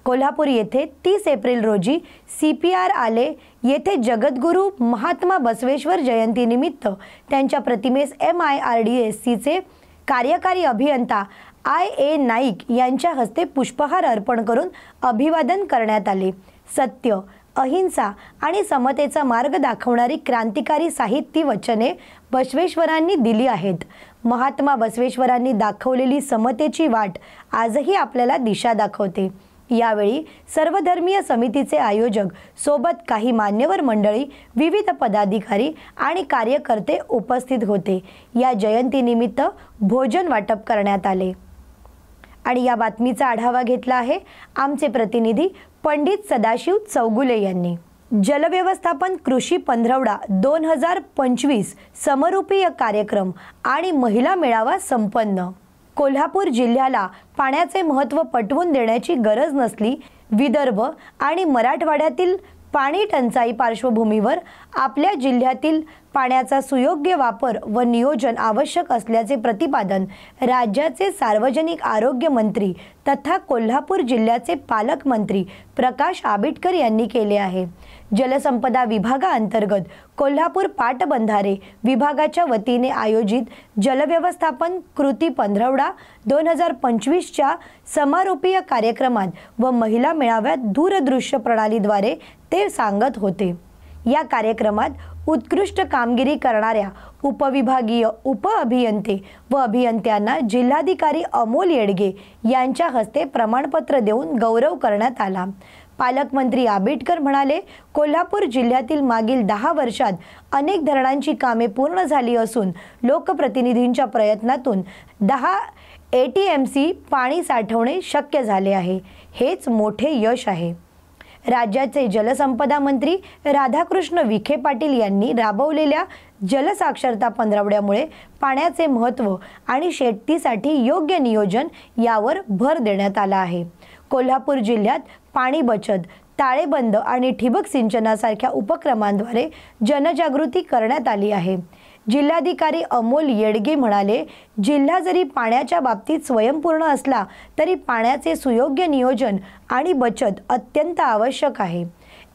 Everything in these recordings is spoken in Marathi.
कोल्हापूर येथे 30 एप्रिल रोजी CPR आले येथे जगद्गुरू महात्मा बसवेश्वर जयंतीनिमित्त त्यांच्या प्रतिमेस MIRDSCचे कार्यकारी अभियंता IA नाईक यांच्या हस्ते पुष्पहार अर्पण करून अभिवादन करण्यात आले। सत्य, अहिंसा आणि समतेचा मार्ग दाखवणारी क्रांतिकारी साहित्य वचने बसवेश्वरांनी दिली आहेत। महात्मा बसवेश्वरांनी दाखवलेली समतेची वाट आजही आपल्याला दिशा दाखवते। यावेळी सर्वधर्मीय समितीचे आयोजक सोबत काही मान्यवर मंडळी, विविध पदाधिकारी आणि कार्यकर्ते उपस्थित होते। या जयंतीनिमित्त भोजन वाटप करण्यात आले। आणि या बातमीचा आढावा घेतला आहे आमचे प्रतिनिधी पंडित सदाशिव चौगुले यांनी। जलव्यवस्थापन कृषी पंधरवडा 2025 समरूपीय कार्यक्रम आणि महिला मेळावा संपन्न। कोल्हापूर जिल्ह्याला पाण्याचे महत्त्व पटवून देण्याची गरज नसली। विदर्भ आणि मराठवाड्यातील पाणी टंचाई पार्श्वभूमीवर आपल्या जिल्ह्यातील पाण्याचा सुयोग्य वापर व नियोजन आवश्यक असल्याचे प्रतिपादन राज्याचे सार्वजनिक आरोग्य मंत्री तथा कोल्हापूर जिल्ह्याचे पालकमंत्री प्रकाश आबिटकर यांनी केले आहे। जलसंपदा विभागाअंतर्गत कोल्हापूर पाटबंधारे विभागाच्या वतीने आयोजित जलव्यवस्थापन कृती पंधरवडा 2025च्या समारोपीय कार्यक्रमात व महिला मेळाव्यात दूरदृश्य प्रणालीद्वारे ते सांगत होते। या कार्यक्रमात उत्कृष्ट कामगिरी करणाऱ्या उपविभागीय उपअभियंते व अभियंत्यांना जिल्हाधिकारी अमोल येडगे यांच्या हस्ते प्रमाणपत्र देऊन गौरव करण्यात आला। पालकमंत्री आबिटकर म्हणाले, कोल्हापूर जिल्ह्यातील मागील 10 वर्षात अनेक धरणांची कामे पूर्ण झाली असून लोकप्रतिनिधींच्या प्रयत्नातून 10 ATMC पाणी साठवणे शक्य झाले आहे। हेच मोठे यश आहे। राज्याचे जलसंपदा मंत्री राधाकृष्ण विखे पाटील यांनी राबवलेल्या जलसाक्षरता पंधरवड्यामुळे पाण्याचे महत्त्व आणि शेतीसाठी योग्य नियोजन यावर भर देण्यात आला आहे। कोल्हापूर जिल्ह्यात पाणी बचत, ताळेबंद आणि ठिबक सिंचनासारख्या उपक्रमांद्वारे जनजागृती करण्यात आली आहे। जिल्हाधिकारी अमोल येडगे म्हणाले, जिल्हा जरी पाण्याच्या बाबतीत स्वयंपूर्ण असला तरी पाण्याचे सुयोग्य नियोजन आणि बचत अत्यंत आवश्यक आहे।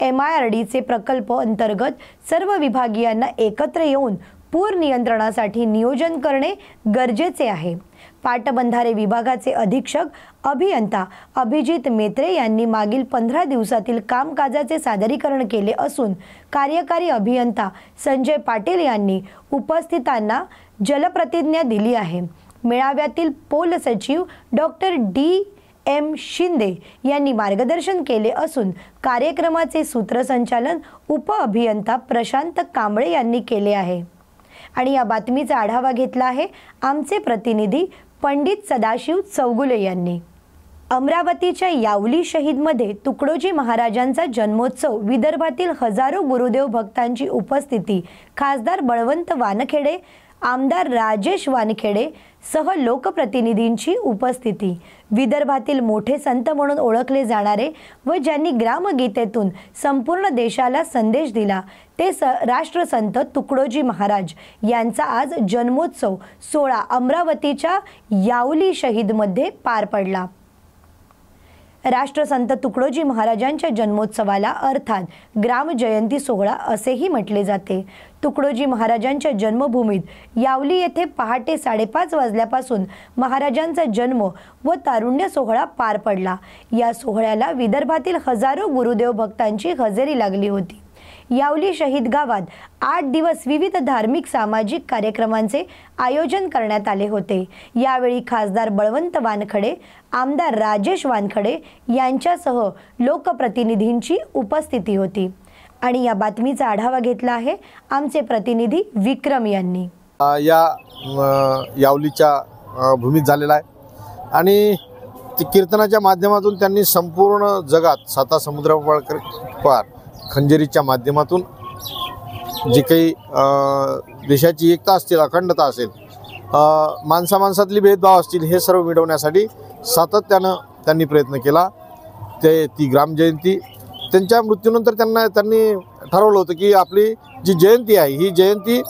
MIRDचे प्रकल्प अंतर्गत सर्व विभागीयांना एकत्र येऊन पूर नियंत्रणासाठी नियोजन करणे गरजेचे आहे। पाटबंधारे विभागाचे अधीक्षक अभियंता अभिजित मेत्रे यांनी मागील 15 दिवसातील कामकाजाचे सादरीकरण केले असून कार्यकारी अभियंता संजय पाटील यांनी उपस्थितांना जलप्रतिज्ञा दिली आहे। मेळाव्यातील पोल सचिव डॉक्टर DM शिंदे यांनी मार्गदर्शन केले असून कार्यक्रमाचे सूत्रसंचालन उपअभियंता प्रशांत कांबळे यांनी केले आहे। आणि या बातमीचा आढावा घेतला आहे आमचे प्रतिनिधी पंडित सदाशिव चौगुले यांनी। अमरावतीच्या यावली शहीदमध्ये तुकडोजी महाराजांचा जन्मोत्सव, विदर्भातील हजारो गुरुदेव भक्तांची उपस्थिती, खासदार बळवंत वानखेडे, आमदार राजेश वानखेडे सह लोकप्रतिनिधींची उपस्थिती। विदर्भातील मोठे संत म्हणून ओळखले जाणारे व ज्यांनी ग्रामगीतेतून संपूर्ण देशाला संदेश दिला ते राष्ट्रसंत तुकडोजी महाराज यांचा आज जन्मोत्सव सोहळा अमरावतीच्या यावली शहीदमध्ये पार पडला। राष्ट्रसंत तुकडोजी महाराजांच्या जन्मोत्सवाला अर्थात ग्राम जयंती सोहळा असेही म्हटले जाते। तुकडोजी महाराजांच्या जन्मभूमीत यावली येथे पहाटे 5:30 वाजल्यापासून महाराजांचा जन्म व तारुण्य सोहळा पार पडला। या सोहळ्याला विदर्भातील हजारो गुरुदेव भक्तांची हजेरी लागली होती। यावली शहीद गावात 8 दिवस विविध धार्मिक सामाजिक कार्यक्रमांचे आयोजन करण्यात आले होते। यावेळी खासदार बळवंत वानखडे, आमदार राजेश वानखडे यांच्यासह लोकप्रतिनिधींची उपस्थिती होती। आणि या बातमीचा आढावा घेतला आहे आमचे प्रतिनिधी विक्रम यांनी। या यावलीच्या भूमीत झालेला आहे आणि कीर्तनाच्या माध्यमातून त्यांनी संपूर्ण जगात साता समुद्रापार खंजेरीच्या माध्यमातून जे काही देशाची एकता असतील, अखंडता असेल, माणसामाणसातली भेदभाव असतील, हे सर्व मिटवण्यासाठी सातत्यानं त्यांनी प्रयत्न केला। ती ग्रामजयंती त्यांच्या मृत्यूनंतर त्यांनी ठरवलं होतं की आपली जी जयंती आहे ही जयंती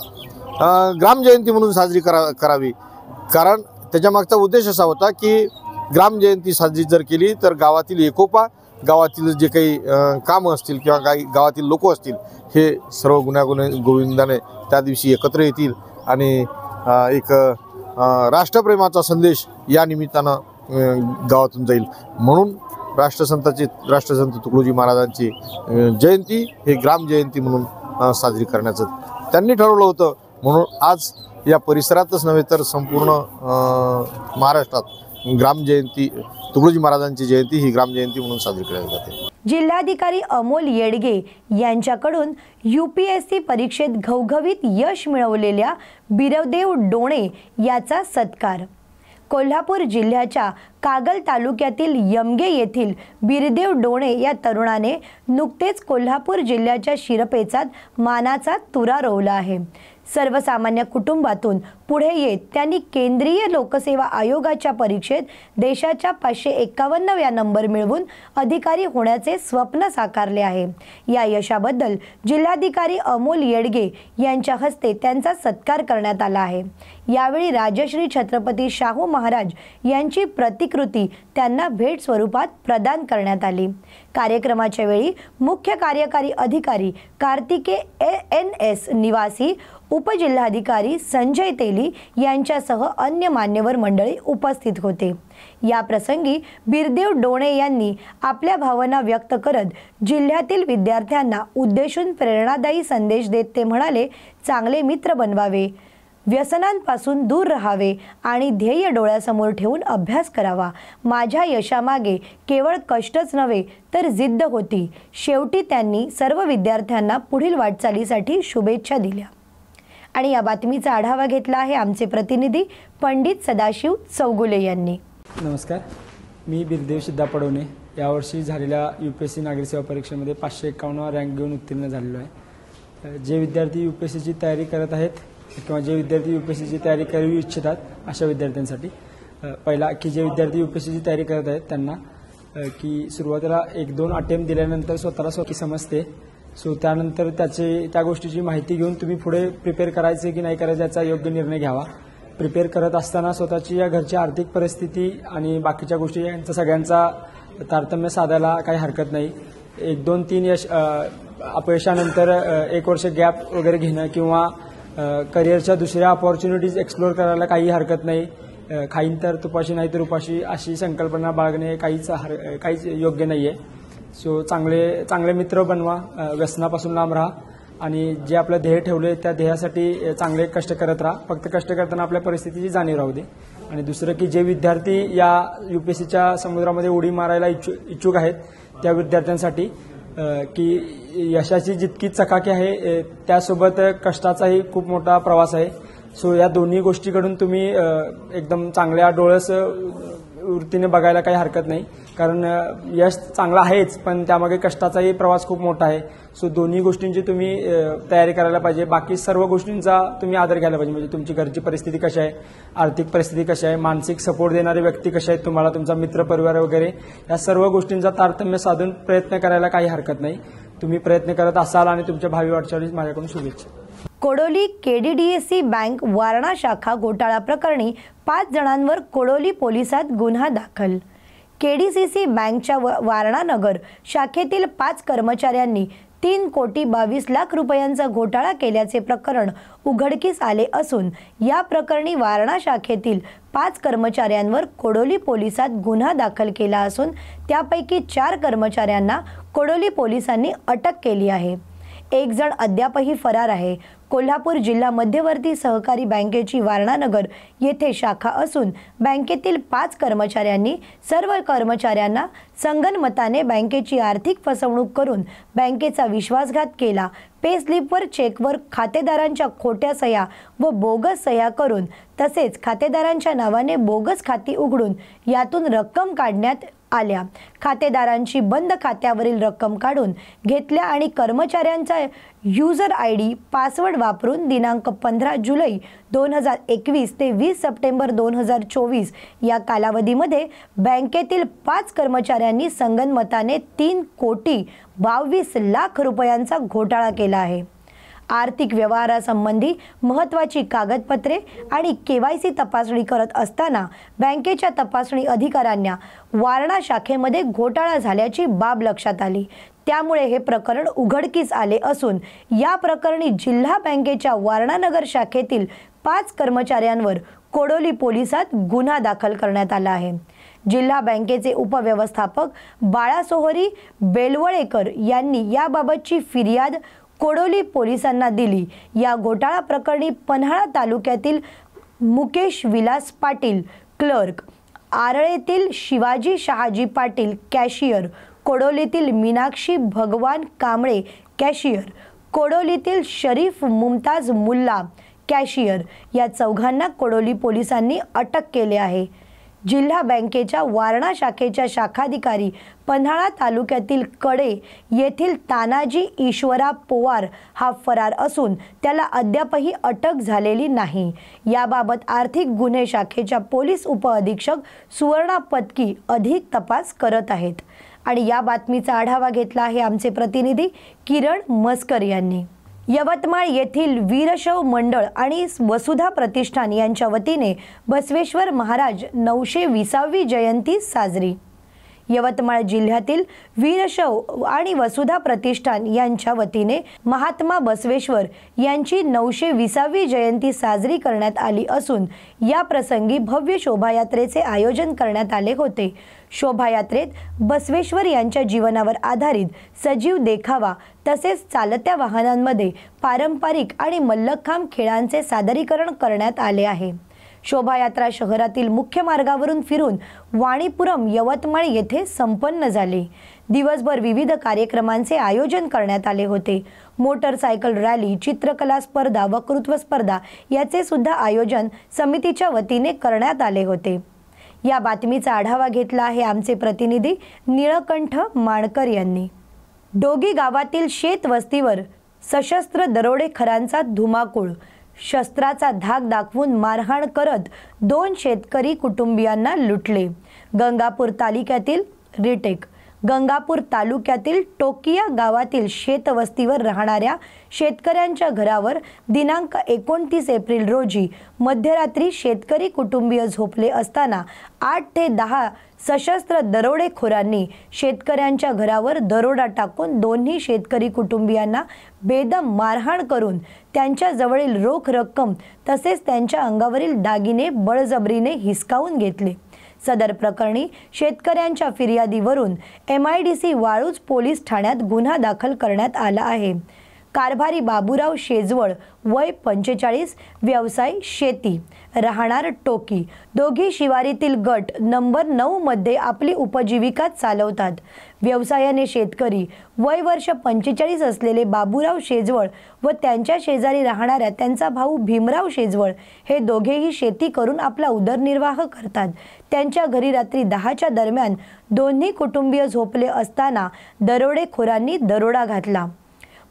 ग्रामजयंती म्हणून साजरी करावी, कारण त्याच्या मागचा उद्देश असा होता की ग्रामजयंती साजरी जर केली तर गावातील एकोपा गावातील जे काही कामं असतील किंवा काही गावातील लोक असतील हे सर्व गुण्यागोविंदाने त्या दिवशी एकत्र येतील आणि एक राष्ट्रप्रेमाचा संदेश या निमित्तानं गावातून जाईल. म्हणून राष्ट्रसंत तुकडोजी महाराजांची जयंती हे ग्राम जयंती म्हणून साजरी करण्याचं त्यांनी ठरवलं होतं. म्हणून आज या परिसरातच नव्हे तर संपूर्ण महाराष्ट्रात ग्राम जयंती तुकडोजी महाराजांची जयंती ही ग्राम जयंती म्हणून साजरी केली जाते. जिल्हाधिकारी अमोल येडगे यांच्याकडून UPSC परीक्षेत घवघवीत यश मिळवलेल्या बिरदेव डोणे याचा सत्कार. कोल्हापूर जिल्ह्याच्या कागल तालुक्यातील यमगे येथील बिरदेव डोणे या तरुणाने नुकतेच कोल्हापूर जिल्ह्याच्या शिरपेचात मानाचा तुरा रोवला आहे. सर्वसामान्य कुटुंबातून पुढे येत त्यांनी केंद्रीय लोकसेवा आयोगाच्या परीक्षेत देशाच्या 551व्या नंबर मिळवून अधिकारी होण्याचे स्वप्न साकारले आहे. या यशाबद्दल जिल्हाधिकारी अमोल येडगे यांच्या हस्ते त्यांचा सत्कार करण्यात आला आहे. यावेळी राजश्री छत्रपती शाहू महाराज यांची प्रतिकृती त्यांना भेट स्वरूपात प्रदान करण्यात आली. कार्यक्रमाच्या वेळी मुख्य कार्यकारी अधिकारी कार्तिके NS निवासी, उपजिल्हाधिकारी संजय तेली यांच्यासह अन्य मान्यवर मंडळी उपस्थित होते. या प्रसंगी बिरदेव डोणे यांनी आपल्या भावना व्यक्त करत जिल्ह्यातील विद्यार्थ्यांना उद्देशून प्रेरणादायी संदेश देत ते म्हणाले, चांगले मित्र बनवावे, व्यसनांपासून दूर राहावे आणि ध्येय डोळ्यासमोर ठेवून अभ्यास करावा. माझ्या यशामागे केवळ कष्टच नव्हे तर जिद्द होती. शेवटी त्यांनी सर्व विद्यार्थ्यांना पुढील वाटचालीसाठी शुभेच्छा दिल्या. आणि या बातमीचा आढावा घेतला आहे आमचे प्रतिनिधी पंडित सदाशिव चौगुले यांनी. नमस्कार, मी बिरदेव सिद्धा पडवणे. यावर्षी झालेल्या UPSC नागरी सेवा परीक्षेमध्ये 551 रँक घेऊन उत्तीर्ण झालेलो आहे. जे विद्यार्थी UPSCची तयारी करत आहेत किंवा जे विद्यार्थी UPSCची तयारी करू इच्छितात अशा विद्यार्थ्यांसाठी पहिला की जे विद्यार्थी UPSCची तयारी करत आहेत त्यांना की सुरुवातीला 1-2 अटेम्प्ट दिल्यानंतर स्वतःला स्वतः समजते. सो त्यानंतर त्या गोष्टीची माहिती घेऊन तुम्ही पुढे प्रिपेअर करायचे की नाही करायचं याचा योग्य निर्णय घ्यावा. प्रिपेअर करत असताना स्वतःची या घरची आर्थिक परिस्थिती आणि बाकीच्या गोष्टी यांचा सगळ्यांचा तारतम्य साधायला काही हरकत नाही. 1-2-3 अपयशानंतर 1 वर्ष गॅप वगैरे घेणं किंवा करिअरच्या दुसऱ्या अपॉर्च्युनिटीज एक्सप्लोर करायला काही हरकत नाही. खाईन तर तुपाशी नाही तर उपाशी अशी संकल्पना बाळगणे काहीच योग्य नाही आहे. सो चांगले मित्र बनवा, व्यसनापासून लांब राहा आणि जे आपलं ध्येय ठेवले त्या ध्येयासाठी चांगले कष्ट करत राहा. फक्त कष्ट करताना आपल्या परिस्थितीची जाणीव राहू दे. आणि दुसरं की जे विद्यार्थी या UPSCच्या समुद्रामध्ये उडी मारायला इच्छुक आहेत त्या विद्यार्थ्यांसाठी की यशाची जितकी चकाकी आहे त्यासोबत कष्टाचाही खूप मोठा प्रवास आहे. सो या दोन्ही गोष्टीकडून तुम्ही एकदम चांगल्या डोळस वृत्तीने बघायला काही हरकत नाही. कारण यश चांगलं आहेच पण त्यामागे कष्टाचाही प्रवास खूप मोठा आहे. सो दोन्ही गोष्टींची तुम्ही तयारी करायला पाहिजे. बाकी सर्व गोष्टींचा तुम्ही आदर घ्यायला पाहिजे. म्हणजे तुमची घरची परिस्थिती कशी आहे, आर्थिक परिस्थिती कशी आहे, मानसिक सपोर्ट देणारे व्यक्ती कसे आहेत तुम्हाला, तुमचा मित्र परिवार वगैरे या सर्व गोष्टींचा तारतम्य साधून प्रयत्न करायला काही हरकत नाही. तुम्ही प्रयत्न करत असाल आणि तुमच्या भावी वाटचालीस माझ्याकडून शुभेच्छा. कोडोली KDDSC बँक वारणा शाखा घोटाळा प्रकरणी 5 जणांवर कोडोली पोलिसात गुन्हा दाखल. KDCC बँकच्या वारणा नगर शाखेतील 5 कर्मचाऱ्यांनी 3,22,00,000 रुपयांचा घोटाळा केल्याचे प्रकरण उघडकीस आले असून या प्रकरणी वारणा शाखेतील 5 कर्मचाऱ्यांवर कोडोली पोलिसात गुन्हा दाखल केला असून त्यापैकी 4 कर्मचाऱ्यांना कोडोली पोलिसांनी अटक केली आहे. 1 जण अद्यापही फरार आहे. कोल्हापूर जिल्हा मध्यवर्ती सहकारी बँकेची वारणा नगर येथे शाखा असून बँकेतील 5 कर्मचाऱ्यांनी सर्व कर्मचाऱ्यांना संगनमताने बँकेची आर्थिक फसवणूक करून बँकेचा विश्वासघात केला. पे स्लिपवर, चेकवर खातेदारांच्या खोट्या सह्या व बोगस सह्या करून तसेच खातेदारांच्या नावाने बोगस खाती उघडून यातून रक्कम काढण्यात आल्या. खातेदारांची बंद खात्यावरील रक्कम काढून घेतल्या आणि कर्मचाऱ्यांचा यूजर ID पासवर्ड वापरून दिनांक 15 जुलै 2021 ते 20 सप्टेंबर 2024 या कालावधीमध्ये बँकेतील 5 कर्मचाऱ्यांनी संगनमताने 3,22,00,000 रुपयांचा घोटाळा केला आहे. आर्थिक व्यवहारासंबंधी महत्त्वाची कागदपत्रे आणि KYC तपासणी करत असताना बँकेच्या तपासणी अधिकाऱ्यांना वारणा शाखेमध्ये घोटाळा झाल्याची बाब लक्षात आली। त्यामुळे हे प्रकरण उघडकीस आले असून या प्रकरणी जिल्हा बँकेच्या वारणा नगर शाखेतील 5 कर्मचाऱ्यांवर कोडोली पोलिसात गुन्हा दाखल करण्यात आला आहे। जिल्हा बँकेचे उपव्यवस्थापक बाळासोहरी बेलवळेकर यांनी याबाबतची फिर्याद कोडोली पोलिसांना दिली। या घोटाळा प्रकरणी पन्हाळा तालुक्यातील मुकेश विलास पाटील क्लर्क, आरळेतील शिवाजी शहाजी पाटील कॅशियर, कोडोलीतील मीनाक्षी भगवान कांबळे कॅशियर, कोडोलीतील शरीफ मुमताज मुल्ला कॅशियर या चौघांना कोडोली पोलिसांनी अटक केले आहे। जिल्हा बँकेच्या वारणा शाखेच्या शाखाधिकारी पन्हाळा तालुक्यातील कडे येथील तानाजी ईश्वरा पोवार हा फरार असून त्याला अद्यापही अटक झालेली नाही। याबाबत आर्थिक गुन्हे शाखेच्या पोलीस उपअधीक्षक सुवर्णा पत्की अधिक तपास करत आहेत। आणि या बातमीचा आढावा घेतला आहे आमचे प्रतिनिधी किरण मस्कर यांनी। यवतमाळ येथील वीरशैव मंडळ आणि वसुधा प्रतिष्ठान यांच्या वतीने बसवेश्वर महाराज 920वी जयंती साजरी। यवतमाळ जिल्ह्यातील वीरशैव आणि वसुधा प्रतिष्ठान यांच्या वतीने महात्मा बसवेश्वर यांची 920वी जयंती साजरी करण्यात आली असून या प्रसंगी भव्य शोभायात्रेचे आयोजन करण्यात आले होते। शोभायात्रेत बसवेश्वर यांच्या जीवनावर आधारित सजीव देखावा तसेच चालत्या वाहनांमध्ये पारंपरिक आणि मल्लखांब खेळांचे सादरीकरण करण्यात आले आहे। शोभायात्रा शहरातील मुख्य मार्गावरून फिरून वाणीपुरम यवतमाळ येथे संपन्न झाली। दिवसभर विविध कार्यक्रमांचे आयोजन करण्यात आले होते। मोटरसायकल रॅली, चित्रकला स्पर्धा, वक्तृत्व स्पर्धा याचे सुद्धा आयोजन समितीच्या वतीने करण्यात आले होते। या बातमीचा आढावा घेतला आहे आमचे प्रतिनिधी निळकंठ माणकर यांनी। डोगी गावातील शेत वस्तीवर सशस्त्र दरोडेखोरांचा धुमाकूळ, शस्त्राचा धाक दाखवून मारहाण करत 2 शेतकरी कुटुंबियांना लुटले। गंगापूर तालुक्यातील टोकिया गावातील शेतवस्तीवर राहणाऱ्या शेतकऱ्यांच्या घरावर दिनांक 29 एप्रिल रोजी मध्यरात्री शेतकरी कुटुंबीय झोपले असताना 8 ते 10 सशस्त्र दरोडेखोरांनी शेतकऱ्यांच्या घरावर दरोडा टाकून दोन्ही शेतकरी कुटुंबियांना बेदम मारहाण करून त्यांच्या जवळील रोख रक्कम तसेच त्यांच्या अंगावरील दागिने बळजबरीने हिसकावून घेतले। सदर प्रकरणी शेतकऱ्यांच्या फिर्यादीवरून MIDC वाळूज पोलीस ठाण्यात गुन्हा दाखल करण्यात आला आहे। कारभारी बाबूराव शेजवळ वय 45, व्यवसाय शेती, राहणार टोकी, दोघी शिवारीतील गट नंबर 9 मध्ये आपली उपजीविका चालवतात। व्यवसायाने शेतकरी, वय वर्ष 45 असलेले बाबूराव शेजवळ व त्यांच्या शेजारी राहणाऱ्या त्यांचा भाऊ भीमराव शेजवळ हे दोघेही शेती करून आपला उदरनिर्वाह करतात। त्यांच्या घरी रात्री 10च्या दरम्यान दोन्ही कुटुंबीय झोपले असताना दरोडेखोरांनी दरोडा घातला।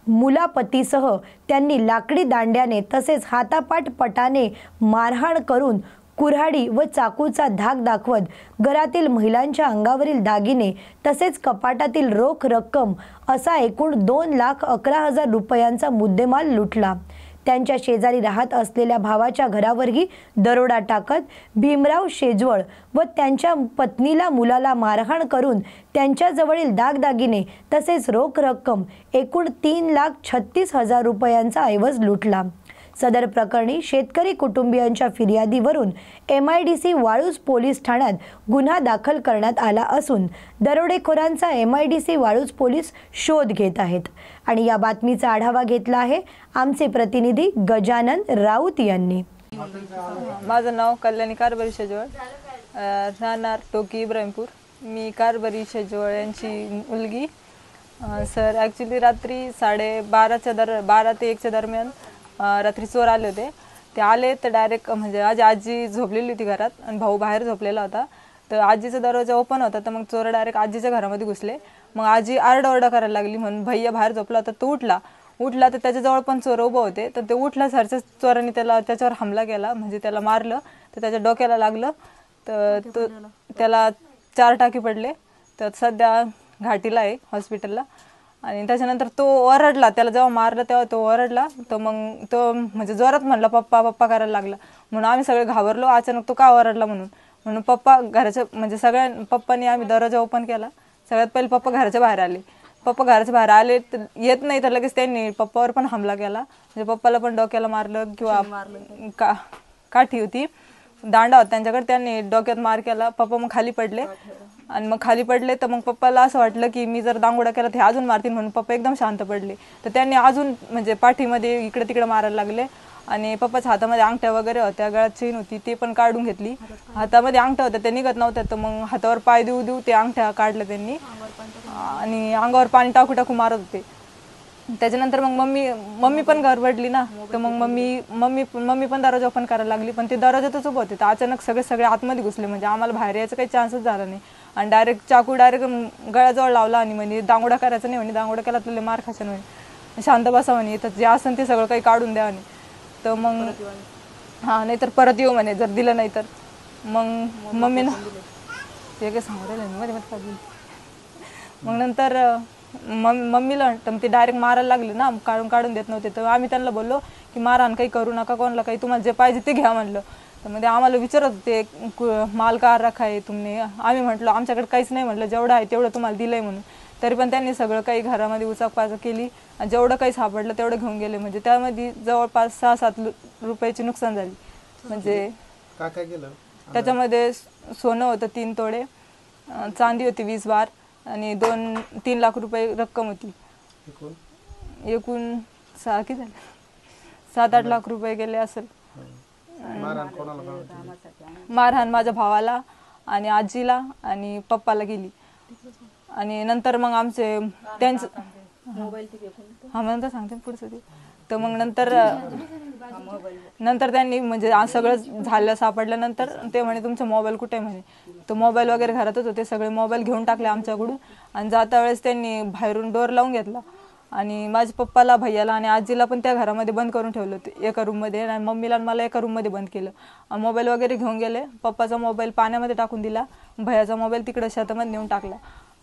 मुलापतीसह त्यांनी लाकडी दांड्याने तसेच हातापाट पटाने मारहाण करून कुऱ्हाडी व चाकूचा धाक दाखवत घरातील महिलांच्या अंगावरील दागिने तसेच कपाटातील रोख रक्कम असा एकूण 2,11,000 रुपयांचा मुद्देमाल लुटला। त्यांच्या शेजारी राहत असलेल्या भावाच्या घरावरही दरोडा टाकत भीमराव शेजवळ व त्यांच्या पत्नीला मुलाला मारहाण करून त्यांच्या जवळील दागदागिने तसेच रोख रक्कम एकूण 3,36,000 रुपयांचा ऐवज लुटला। सदर प्रकरणी शेतकरी कुटुंबियांच्या फिर्यादीवरून MIDC वाळूज पोलीस ठाण्यात गुन्हा दाखल करण्यात आला असून दरोडेखोरांचा MIDC वाळूज पोलीस शोध घेत आहेत। आणि या बातमीचा आढावा घेतला आहे आमचे प्रतिनिधी गजानन राऊत यांनी। माझं नाव कल्याणी कारभारी शेजवळ, राहणार टोकी इब्राहिमपूर। मी कारभारी शेजवळ यांची मुलगी। सर ॲक्च्युली रात्री 12:30 ते 1च्या दरम्यान रात्री चोर आले होते। ते आले तर डायरेक्ट म्हणजे आजी झोपलेली होती घरात आणि भाऊ बाहेर झोपलेला होता। तर आजीचा दरवाजा ओपन होता तर मग चोर डायरेक्ट आजीच्या घरामध्ये घुसले। मग आजी आरडाओरडा करायला लागली म्हणून भैया बाहेर झोपला होता तो उठला तर त्याच्याजवळ पण चोर उभे होते। तर ते उठला सरच्या चोरांनी त्याच्यावर हमला केला, म्हणजे त्याला मारलं तर त्याच्या डोक्याला लागलं। तर त्याला 4 टाके पडले। तर सध्या घाटीला आहे हॉस्पिटलला। आणि त्याच्यानंतर तो ओरडला, त्याला जेव्हा मारलं तेव्हा तो ओरडला. तर मग तो म्हणजे जोरात म्हणला पप्पा पप्पा करायला लागला. म्हणून आम्ही सगळे घाबरलो, अचानक तो का ओरडला म्हणून पप्पा घराच्या म्हणजे पप्पांनी आम्ही दरवाजा ओपन केला. सगळ्यात पहिले पप्पा घराच्या बाहेर आले. पप्पा घराच्या बाहेर आले तर येत नाही तर लगेच त्यांनी पप्पावर पण हमला केला. म्हणजे पप्पाला पण डोक्याला मारलं किंवा काठी होती, दांडा होता त्यांच्याकडे, त्यांनी डोक्यात मार केला. पप्पा मग खाली पडले आणि मग खाली पडले तर मग पप्पाला असं वाटलं की मी जर दांगोडा केला तर हे अजून मारतील, म्हणून पप्पा एकदम शांत पडले. तर त्यांनी अजून म्हणजे पाठीमध्ये इकडे तिकडे मारायला लागले. आणि पप्पाच्या हातामध्ये अंगठ्या वगैरे होत्या, गळ्यात चेन होती ते पण काढून घेतली. हातामध्ये अंगठ्या होत्या ते निघत नव्हत्या, तर मग हातावर पाय देऊ ते अंगठ्या काढल्या त्यांनी आणि अंगावर पाणी टाकू टाकू मारत होते. त्याच्यानंतर मग मम्मी पण गडबडली ना, तर मग मम्मी पण दरवाजा ओपन करायला लागली. पण ते दरवाजातच उभं होते, तर अचानक सगळे आतमध्ये घुसले. म्हणजे आम्हाला बाहेर यायचं काही चान्सच झाला नाही. आणि डायरेक्ट चाकू गळ्याजवळ लावला आणि म्हणजे दांगोडा करायचा नाही म्हणे, दांगोडा केला तर मार खायचा म्हणे, शांत बसा म्हणे, तर जे असेल ते सगळं काही काढून द्या म्हणे. तर मग नाहीतर परत येऊ म्हणे जर दिलं नाही तर. मग मम्मीनं ते काय सांगू राहिले मध्ये मग नंतर मम्मीला तर ते डायरेक्ट मारायला लागले ना, काढून देत नव्हते. तर आम्ही त्यांना बोललो की मारहाण काही करू नका, कोणाला काही, तुम्हाला जे पाहिजे ते घ्या म्हणलं. तर म्हणजे आम्हाला विचारत होते माल का रखा आहे तुम्ही. आम्ही म्हटलं आमच्याकडे काहीच नाही, म्हटलं जेवढं आहे तेवढं तुम्हाला दिलंय म्हणून. तरी पण त्यांनी सगळं काही घरामध्ये उचाकपाचक केली आणि जेवढं काही सापडलं तेवढं घेऊन गेले. म्हणजे त्यामध्ये जवळपास 6-7 रुपयाची नुकसान झाली. म्हणजे काय काय केलं त्याच्यामध्ये सोनं होतं 3 तोडे, चांदी होती 20 बार आणि 2-3 लाख रुपये रक्कम होती. एकूण 7-8 लाख रुपये गेले असेल. मारहाण माझ्या भावाला आणि आजीला आणि पप्पाला गेली. आणि नंतर मग आमचे त्यांचं नंतर सांगते पुढचं ते. तर मग नंतर त्यांनी म्हणजे सगळं झालं सापडल्यानंतर ते म्हणे तुमचा मोबाईल कुठे आहे म्हणे. तो मोबाईल वगैरे घरातच होते, सगळे मोबाईल घेऊन टाकले आमच्याकडून. आणि जाता वेळेस त्यांनी बाहेरून डोर लावून घेतला आणि माझ्या पप्पाला, भैयाला आणि आजीला पण त्या घरामध्ये बंद करून ठेवलं होतं एका रूममध्ये, आणि मम्मीला आणि मला एका रूममध्ये बंद केलं. मोबाईल वगैरे घेऊन गेले. पप्पाचा मोबाईल पाण्यामध्ये टाकून दिला, भैयाचा मोबाईल तिकडे शेतामध्ये नेऊन टाकला.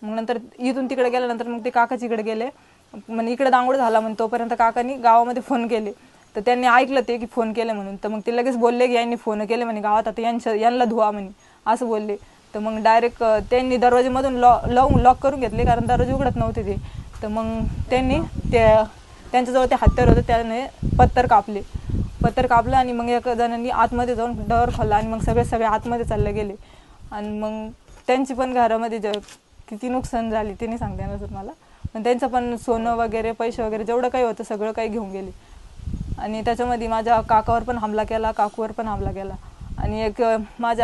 मग नंतर इथून तिकडे गेल्यानंतर मग ते काकाची इकडे गेले, म्हणजे इकडे दांगोड झाला म्हणून तोपर्यंत काकांनी गावामध्ये फोन केले. तर त्यांनी ऐकलं ते की फोन केले म्हणून. तर मग ते लगेच बोलले की यांनी फोन केले म्हणे गावात, आता यांना धुवा म्हणे असं बोलले. तर मग डायरेक्ट त्यांनी दरवाजेमधून लॉक करून घेतले, कारण दरवाजे उघडत नव्हते ते. तर मग त्यांनी त्यांच्याजवळ ते हत्यार होतं, त्याने पत्तर कापलं आणि मग एका जणांनी आतमध्ये जाऊन डोर खोलला आणि मग सगळे आतमध्ये चालले गेले. आणि मग त्यांची पण घरामध्ये किती नुकसान झाली ते नाही सांगता येणार मला. पण त्यांचं पण सोनं वगैरे, पैसे वगैरे जेवढं काही होतं सगळं काही घेऊन गेले. आणि त्याच्यामध्ये माझ्या काकावर पण हमला केला, काकूवर पण हमला केला. आणि एक म्हणजे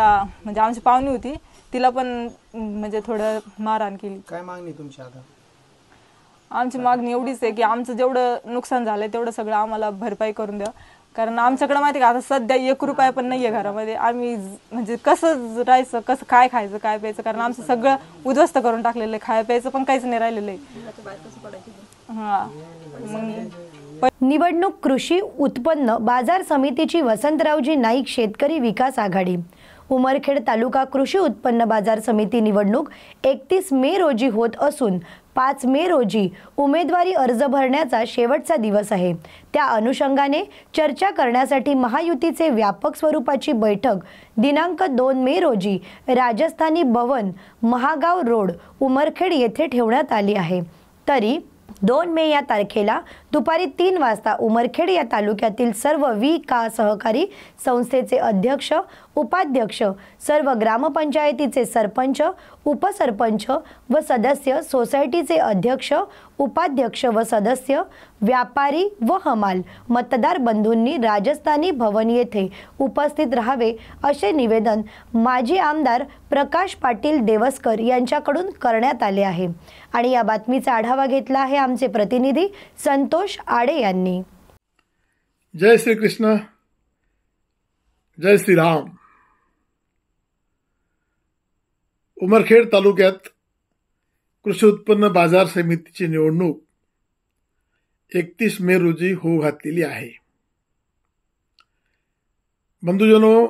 आमची पाहुणी होती, तिला पण म्हणजे थोडं मारहाण केली. काय मागणी तुमची आता? आमची मागणी एवढीच आहे की आमचं जेवढं नुकसान झालंय तेवढं सगळं आम्हाला भरपाई करून द्या. कारण आमच्याकडे माहिती का आता सध्या 1 रुपया पण नाहीये घरामध्ये. आम्ही म्हणजे कसं राहायचं, कसं काय खायचं, काय प्यायचं, कारण आमचं सगळं उद्ध्वस्त करून टाकलेलं आहे. खाय प्यायचं पण काहीच नाही राहिलेलं आहे. हा निवडणूक कृषी उत्पन्न बाजार समितीची वसंतरावजी नाईक शेतकरी विकास आघाडी. उमरखेड तालुका कृषी उत्पन्न बाजार समिती निवडणूक 31 मे रोजी होत असून 5 मे रोजी उमेदवारी अर्ज भरण्याचा शेवटचा दिवस आहे. त्या अनुषंगाने चर्चा करण्यासाठी महायुतीचे व्यापक स्वरूपाची बैठक दिनांक 2 मे रोजी राजस्थानी भवन, महागाव रोड, उमरखेड येथे ठेवण्यात आली आहे. तरी 2 मे या तारखेला दुपारी 3 वाजता उमरखेड या तालुक्यातील सर्व का सहकारी संस्थेचे अध्यक्ष, उपाध्यक्ष, सर्व ग्रामपंचायतीचे सरपंच, उपसरपंच व सदस्य, सोसायटीचे अध्यक्ष, उपाध्यक्ष व सदस्य, व्यापारी व हमाल मतदार बंधूंनी राजस्थानी भवन येथे उपस्थित राहावे असे निवेदन माजी आमदार प्रकाश पाटील देवस्कर यांच्याकडून करण्यात आले आहे. आणि या बातमीचा आढावा घेतला आहे आमचे प्रतिनिधी संतोष आडे यांनी. जय श्री कृष्ण, जय श्री राम. उमरखेड तालुक्यात कृषी उत्पन्न बाजार समितीची निवडणूक 31 मे रोजी होऊ घातलेली आहे. बंधुजनो,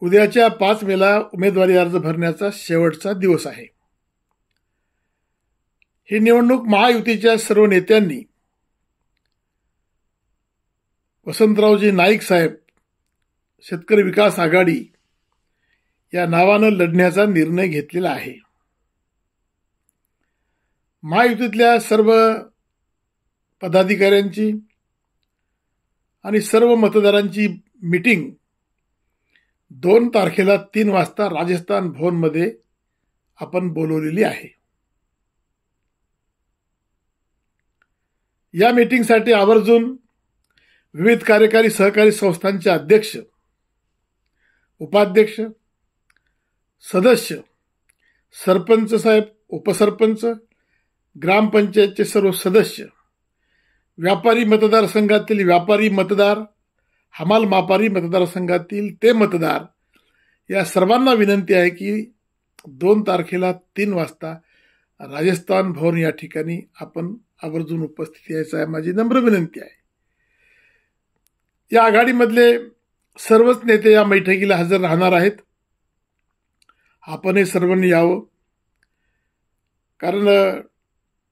उद्याच्या 5 मेला उमेदवारी अर्ज भरण्याचा शेवटचा दिवस आहे. ही निवडणूक महायुतीच्या सर्व नेत्यांनी वसंतरावजी नाईक साहेब शेतकरी विकास आघाडी या नावानं लढण्याचा निर्णय घेतलेला आहे. महायुतीतल्या सर्व पदाधिकाऱ्यांची आणि सर्व मतदारांची मीटिंग 2 तारखेला 3 वाजता राजस्थान भवनमध्ये आपण बोलवलेली आहे. या मीटिंगसाठी आवर्जून विविध कार्यकारी सहकारी संस्थांचे अध्यक्ष, उपाध्यक्ष, सदस्य, सरपंच साहेब, उपसरपंच, ग्रामपंचायतचे सर्व सदस्य, व्यापारी मतदारसंघातील व्यापारी मतदार, हमाल मापारी मतदारसंघातील ते मतदार, या सर्वांना विनंती आहे की 2 तारखेला 3 वाजता राजस्थान भवन या ठिकाणी आपण आवर्जून उपस्थित यायचं आहे, माझी नम्र विनंती आहे. या आघाडीमधले सर्वच नेते या बैठकीला हजर राहणार आहेत. आपण हे सर्वांनी यावं, कारण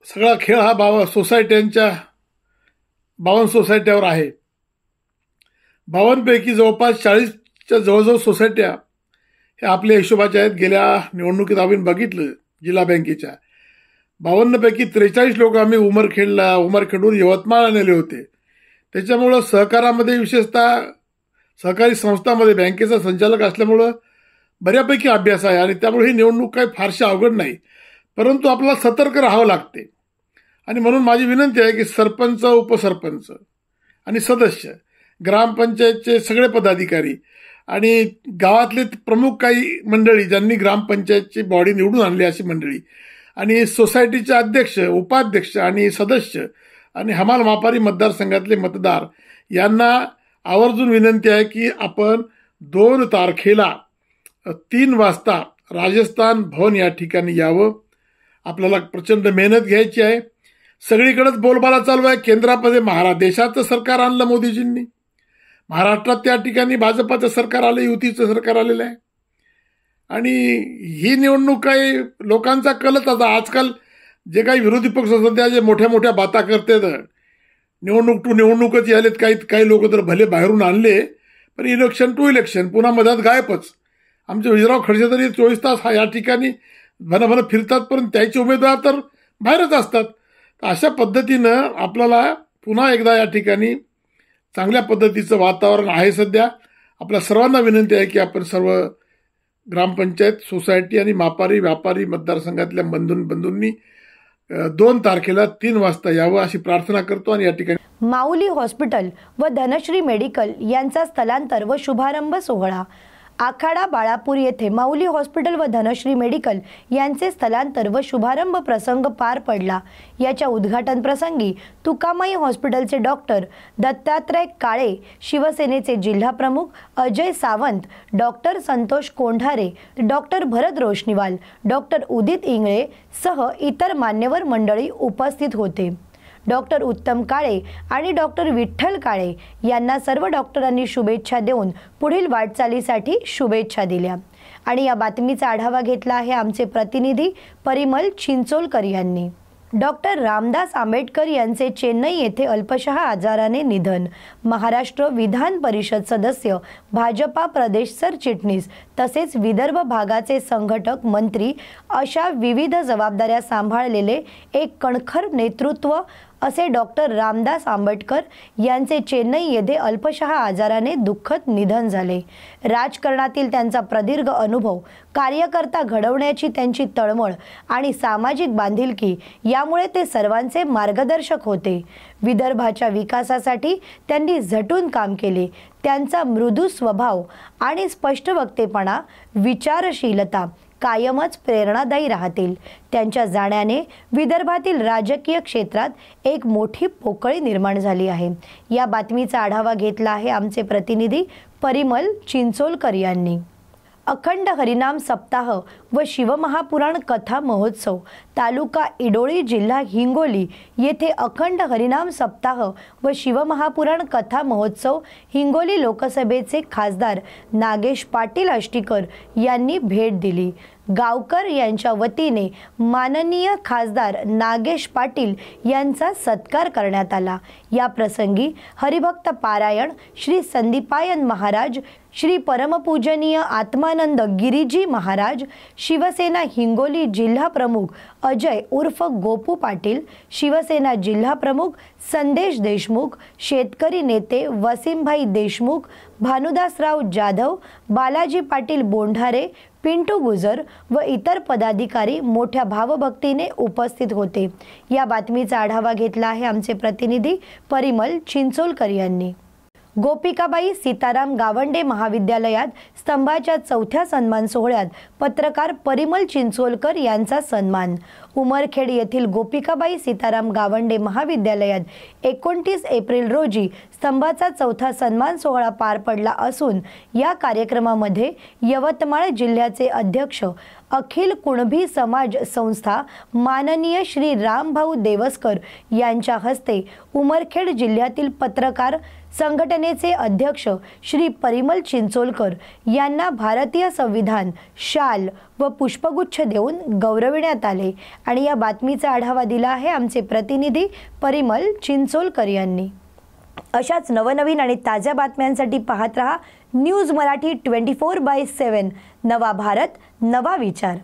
सगळा खेळ हा 52 सोसायट्यावर आहे. 52 पैकी जवळपास 40च्या जवळजवळ सोसायट्या हे आपल्या हिशोबाच्या आहेत. गेल्या निवडणुकीत आपण बघितलं जिल्हा बँकेच्या 52 पैकी 43 लोक आम्ही उमरखेडून यवतमाळ आणलेले होते. त्याच्यामुळं सहकारामध्ये, विशेषतः सहकारी संस्थांमध्ये बँकेचा संचालक असल्यामुळं बऱ्यापैकी अभ्यास आहे आणि त्यामुळे ही निवडणूक काही फारशी अवघड नाही, परंतु आपल्याला सतर्क राहावं लागते. आणि म्हणून माझी विनंती आहे की सरपंच, उपसरपंच आणि सदस्य, ग्रामपंचायतचे सगळे पदाधिकारी आणि गावातले प्रमुख काही मंडळी ज्यांनी ग्रामपंचायतची बॉडी निवडून आणली अशी मंडळी आणि सोसायटीचे अध्यक्ष, उपाध्यक्ष आणि सदस्य आणि हमाल मापारी मतदारसंघातले मतदार यांना आवर्जून विनंती आहे की आपण 2 तारखेला 3 वाजता राजस्थान भवन या ठिकाणी यावं. आपल्याला प्रचंड मेहनत घ्यायची आहे. सगळीकडेच बोलबाला चालू आहे. केंद्रामध्ये देशाचं सरकार आणलं मोदीजींनी, महाराष्ट्रात त्या ठिकाणी भाजपाचं सरकार आलं, युतीचं सरकार आलेलं आहे. आणि ही निवडणूक काही लोकांचा कलच. आता आजकाल जे काही विरोधी पक्ष सध्या जे मोठ्या मोठ्या बाता करतात, निवडणूक टू निवडणूकच आलेत, काही लोक तर भले बाहेरून आणले, पण इलेक्शन टू इलेक्शन पुन्हा मधात गायबच. आमचे विजयराव खडसे तरी 24 तास या ठिकाणी भन फिरतात, पण त्याचे उमेदवार तर बाहेरच असतात. अशा पद्धतीनं आपल्याला पुन्हा एकदा या ठिकाणी चांगल्या पद्धतीचं वातावरण आहे सध्या. आपल्या सर्वांना विनंती आहे की आपण सर्व ग्रामपंचायत, सोसायटी आणि मापारी व्यापारी मतदारसंघातल्या बंधूंनी 2 तारखेला 3 वाजता यावं अशी प्रार्थना करतो. आणि या ठिकाणी माऊली हॉस्पिटल व धनश्री मेडिकल यांचा स्थलांतर व शुभारंभ सोहळा. आखाडा बाळापूर येथे माऊली हॉस्पिटल व धनश्री मेडिकल यांचे स्थलांतर व शुभारंभ प्रसंग पार पडला. याच्या उद्घाटन प्रसंगी तुकामाई हॉस्पिटलचे डॉक्टर दत्तात्रय काळे, शिवसेनेचे जिल्हा प्रमुख अजय सावंत, डॉक्टर संतोष कोंढारे, डॉक्टर भरत रोशनीवाल, डॉक्टर उदित इंगळे सह इतर मान्यवर मंडळी उपस्थित होते. डॉक्टर उत्तम काळे आणि डॉक्टर विठ्ठल काळे यांना सर्व डॉक्टरांनी शुभेच्छा देऊन पुढील वाटचालीसाठी शुभेच्छा दिल्या. आणि या बातमीचा आढावा घेतला आहे आमचे प्रतिनिधी परिमल चिंचोलकर यांनी. डॉक्टर रामदास आंबेडकर यांचे चेन्नई येथे अल्पशः आजाराने निधन. महाराष्ट्र विधान परिषद सदस्य, भाजपा प्रदेश सरचिटणीस तसेच विदर्भ भागाचे संघटक मंत्री अशा विविध जबाबदाऱ्या सांभाळलेले एक कणखर नेतृत्व असे डॉक्टर रामदास आंबेडकर यांचे चेन्नई येथे अल्पशः आजाराने दुःखद निधन झाले. राजकारणातील त्यांचा प्रदीर्घ अनुभव, कार्यकर्ता घडवण्याची त्यांची तळमळ आणि सामाजिक बांधिलकी यामुळे ते सर्वांचे मार्गदर्शक होते. विदर्भाच्या विकासासाठी त्यांनी झटून काम केले. त्यांचा मृदू स्वभाव आणि स्पष्ट वक्तेपणा, विचारशीलता कायमच प्रेरणादायी राहतील. त्यांच्या जाण्याने विदर्भातील राजकीय क्षेत्रात एक मोठी पोकळी निर्माण झाली आहे. या बातमीचा आढावा घेतला आहे आमचे प्रतिनिधी परिमल चिंचोलकर यांनी. अखंड हरिनाम सप्ताह व शिवमहापुराण कथा महोत्सव तालुका इडोळी जिल्हा हिंगोली येथे अखंड हरिनाम सप्ताह व शिवमहापुराण कथा महोत्सव हिंगोली लोकसभेचे खासदार नागेश पाटील आष्टीकर यांनी भेट दिली। गावकर यांच्या वतीने माननीय खासदार नागेश पाटील यांचा सत्कार करण्यात आला। या प्रसंगी हरिभक्त पारायण श्री संदीपायन महाराज, श्री परमपूजनीय आत्मानंद गिरीजी महाराज, शिवसेना हिंगोली जिल्हा प्रमुख अजय उर्फ गोपू पाटील, शिवसेना जिल्हा प्रमुख संदेश देशमुख, शेतकरी नेते वसीमभाई देशमुख, भानुदासराव जाधव, बालाजी पाटील बोंढारे, पिंटू गुजर व इतर पदाधिकारी मोठ्या भावभक्तीने उपस्थित होते। या बातमीचा आढावा घेतला आहे आमचे प्रतिनिधी परिमल चिंचोलकर यांनी। गोपिकाबाई सीताराम गावंडे महाविद्यालयात स्तंभाच्या 4थ्या सन्मान सोहळ्यात पत्रकार परिमल चिंचोलकर यांचा सन्मान। उमरखेड येथील गोपिकाबाई सीताराम गावंडे महाविद्यालयात 29 एप्रिल रोजी स्तंभाचा 4था सन्मान सोहळा पार पडला असून या कार्यक्रमामध्ये यवतमाळ जिल्ह्याचे अध्यक्ष अखिल कुणबी समाज संस्था माननीय श्री रामभाऊ देवस्कर यांच्या हस्ते उमरखेड जिल्ह्यातील पत्रकार संघटनेचे अध्यक्ष श्री परिमल चिंचोलकर यांना भारतीय संविधान, शाल व पुष्पगुच्छ देऊन गौरविण्यात आले आणि या बातमीचा आढावा दिला आहे आमचे प्रतिनिधी परिमल चिंचोलकर यांनी। अशाच नवनवीन आणि ताज्या बातम्यांसाठी पाहत रहा न्यूज मराठी 24/7। नवा भारत, नवा विचार।